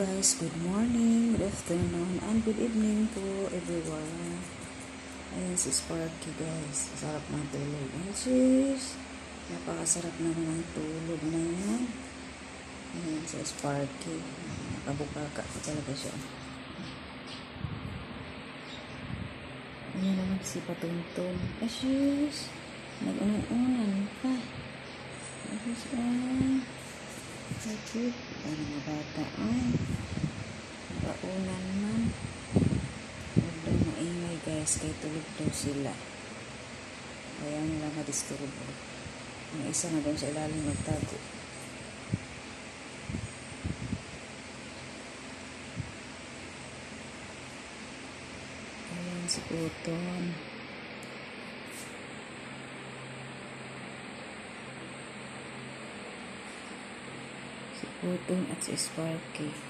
guys, good morning, good afternoon, and good evening to everyone. Ayan si Sparky guys, sarap ng tulog. Ayan sis, napakasarap naman ng tulog na yan. Ayan si Sparky, nakabukaka ko talaga siya. Ayan naman si Patuntun. Sis, nag-unan pa. Sis, sakit. Ay, mga bata. Ay, nakaunan man. Huwag daw maingay guys. Kaya tulog daw sila. Ayaw nila madisturbo. Ang isa na doon sa ilalim magtago. Ayan si Puton. Si Puton at si Sparky.